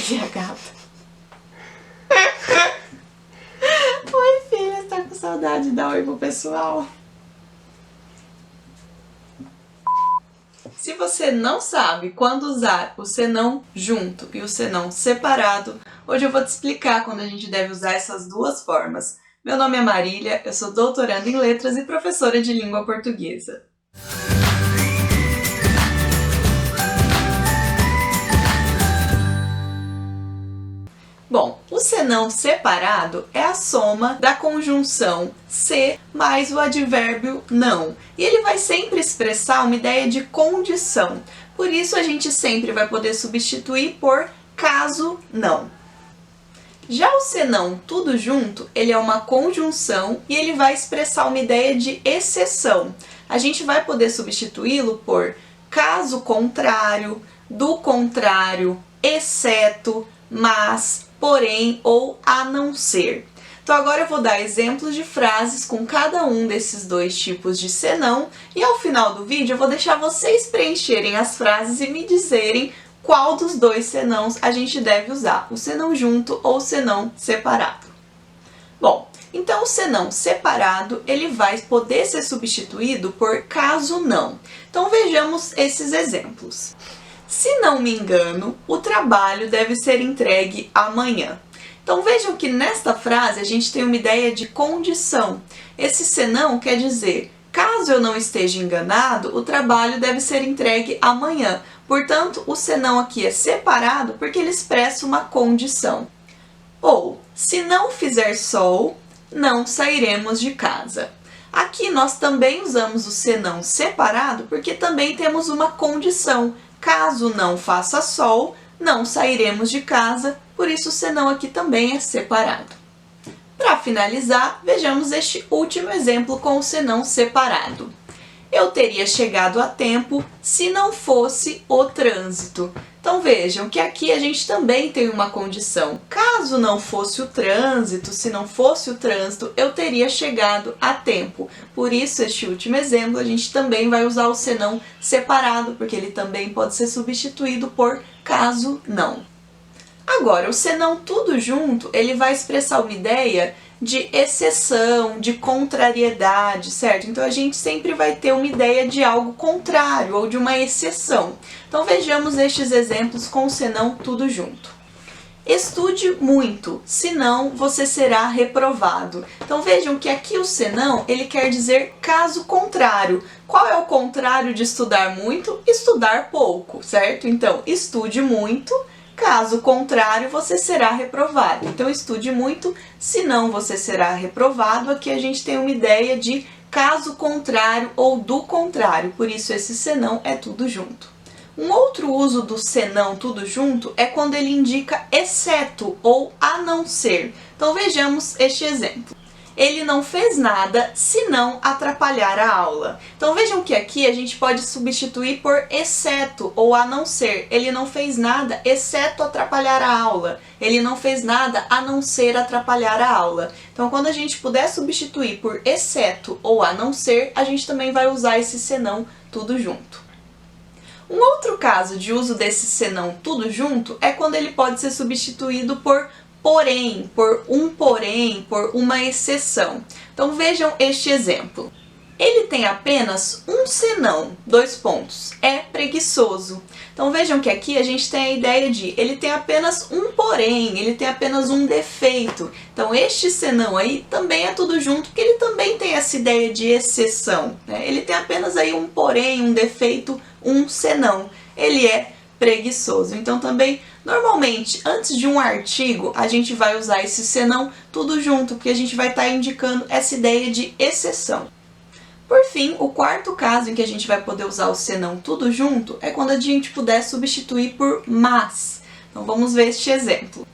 Aqui a gata. Oi, filha, você tá com saudade de dar oi pro pessoal? Se você não sabe quando usar o senão junto e o senão separado, hoje eu vou te explicar quando a gente deve usar essas duas formas. Meu nome é Marília, eu sou doutoranda em letras e professora de língua portuguesa. Bom, o senão separado é a soma da conjunção se mais o advérbio não. E ele vai sempre expressar uma ideia de condição. Por isso a gente sempre vai poder substituir por caso não. Já o senão tudo junto, ele é uma conjunção e ele vai expressar uma ideia de exceção. A gente vai poder substituí-lo por caso contrário, do contrário, exceto, mas, porém ou a não ser. Então agora eu vou dar exemplos de frases com cada um desses dois tipos de senão e ao final do vídeo eu vou deixar vocês preencherem as frases e me dizerem qual dos dois senãos a gente deve usar, o senão junto ou o senão separado. Bom, então o senão separado ele vai poder ser substituído por caso não. Então vejamos esses exemplos. Se não me engano, o trabalho deve ser entregue amanhã. Então vejam que nesta frase a gente tem uma ideia de condição. Esse senão quer dizer, caso eu não esteja enganado, o trabalho deve ser entregue amanhã. Portanto, o senão aqui é separado porque ele expressa uma condição. Ou, se não fizer sol, não sairemos de casa. Aqui nós também usamos o senão separado porque também temos uma condição. Caso não faça sol, não sairemos de casa, por isso o senão aqui também é separado. Para finalizar, vejamos este último exemplo com o senão separado. Eu teria chegado a tempo se não fosse o trânsito. Então vejam que aqui a gente também tem uma condição. Caso não fosse o trânsito, se não fosse o trânsito, eu teria chegado a tempo. Por isso, este último exemplo, a gente também vai usar o senão separado, porque ele também pode ser substituído por caso não. Agora, o senão tudo junto, ele vai expressar uma ideia de exceção, de contrariedade, certo? Então a gente sempre vai ter uma ideia de algo contrário ou de uma exceção. Então vejamos estes exemplos com o senão tudo junto. Estude muito, senão você será reprovado. Então vejam que aqui o senão, ele quer dizer caso contrário. Qual é o contrário de estudar muito? Estudar pouco, certo? Então, estude muito, caso contrário, você será reprovado. Então, estude muito, senão você será reprovado. Aqui a gente tem uma ideia de caso contrário ou do contrário, por isso esse senão é tudo junto. Um outro uso do senão tudo junto é quando ele indica exceto ou a não ser. Então, vejamos este exemplo. Ele não fez nada se não atrapalhar a aula. Então vejam que aqui a gente pode substituir por exceto ou a não ser. Ele não fez nada exceto atrapalhar a aula. Ele não fez nada a não ser atrapalhar a aula. Então quando a gente puder substituir por exceto ou a não ser, a gente também vai usar esse senão tudo junto. Um outro caso de uso desse senão tudo junto é quando ele pode ser substituído por porém, por uma exceção. Então vejam este exemplo. Ele tem apenas um senão, é preguiçoso. Então vejam que aqui a gente tem a ideia de ele tem apenas um porém, ele tem apenas um defeito. Então este senão aí também é tudo junto, porque ele também tem essa ideia de exceção, né? Ele tem apenas aí um porém, um defeito, um senão. Ele é preguiçoso. Então também, normalmente, antes de um artigo, a gente vai usar esse senão tudo junto, porque a gente vai estar indicando essa ideia de exceção. Por fim, o quarto caso em que a gente vai poder usar o senão tudo junto é quando a gente puder substituir por mas. Então vamos ver este exemplo.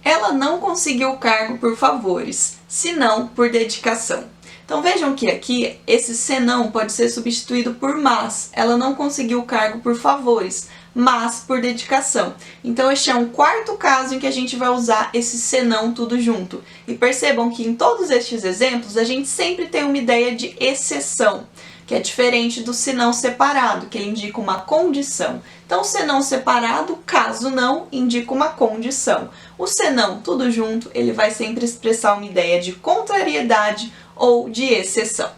Ela não conseguiu o cargo por favores, senão por dedicação. Então vejam que aqui esse senão pode ser substituído por mas. Ela não conseguiu o cargo por favores, mas por dedicação. Então este é um quarto caso em que a gente vai usar esse senão tudo junto. E percebam que em todos estes exemplos a gente sempre tem uma ideia de exceção. que é diferente do senão separado, que ele indica uma condição. Então, o senão separado, caso não, indica uma condição. O senão, tudo junto, ele vai sempre expressar uma ideia de contrariedade ou de exceção.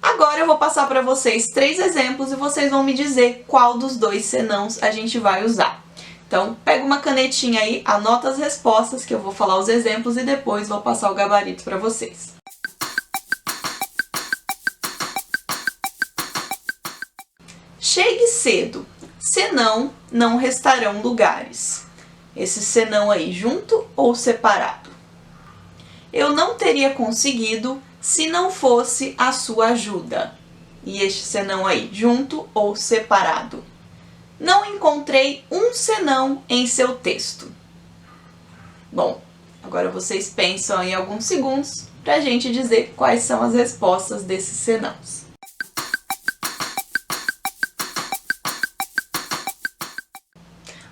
Agora eu vou passar para vocês 3 exemplos e vocês vão me dizer qual dos 2 senãos a gente vai usar. Então, pega uma canetinha aí, anota as respostas que eu vou falar os exemplos e depois vou passar o gabarito para vocês. Chegue cedo, senão não restarão lugares. Esse senão aí, junto ou separado? Eu não teria conseguido se não fosse a sua ajuda. E este senão aí, junto ou separado? Não encontrei um senão em seu texto. Bom, agora vocês pensam em alguns segundos para a gente dizer quais são as respostas desses senãos.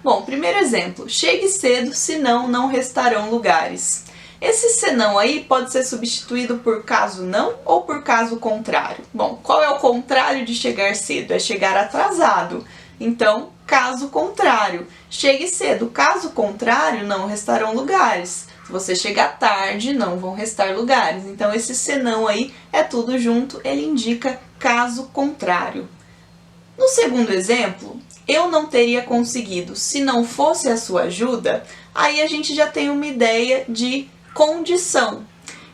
Bom, primeiro exemplo, chegue cedo, senão não restarão lugares. Esse senão aí pode ser substituído por caso não ou por caso contrário. Bom, qual é o contrário de chegar cedo? É chegar atrasado. Então, caso contrário. Chegue cedo, caso contrário, não restarão lugares. Se você chegar tarde, não vão restar lugares. Então, esse senão aí é tudo junto, ele indica caso contrário. No segundo exemplo, eu não teria conseguido se não fosse a sua ajuda, aí a gente já tem uma ideia de condição.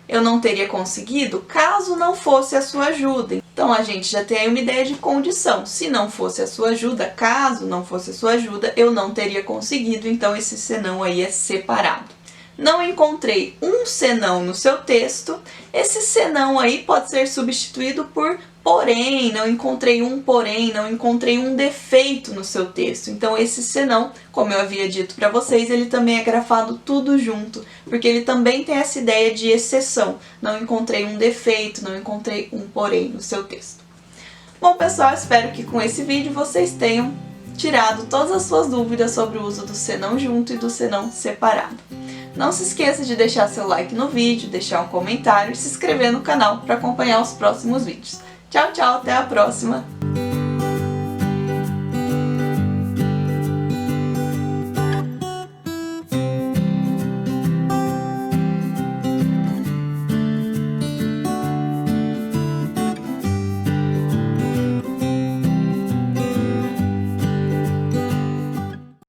Eu não teria conseguido caso não fosse a sua ajuda. Então, a gente já tem aí uma ideia de condição. Se não fosse a sua ajuda, caso não fosse a sua ajuda, eu não teria conseguido. Então, esse senão aí é separado. Não encontrei um senão no seu texto. Esse senão aí pode ser substituído por porém, não encontrei um porém, não encontrei um defeito no seu texto. Então, esse senão, como eu havia dito para vocês, ele também é grafado tudo junto, porque ele também tem essa ideia de exceção. Não encontrei um defeito, não encontrei um porém no seu texto. Bom, pessoal, espero que com esse vídeo vocês tenham tirado todas as suas dúvidas sobre o uso do senão junto e do senão separado. Não se esqueça de deixar seu like no vídeo, deixar um comentário e se inscrever no canal para acompanhar os próximos vídeos. Tchau, tchau, até a próxima!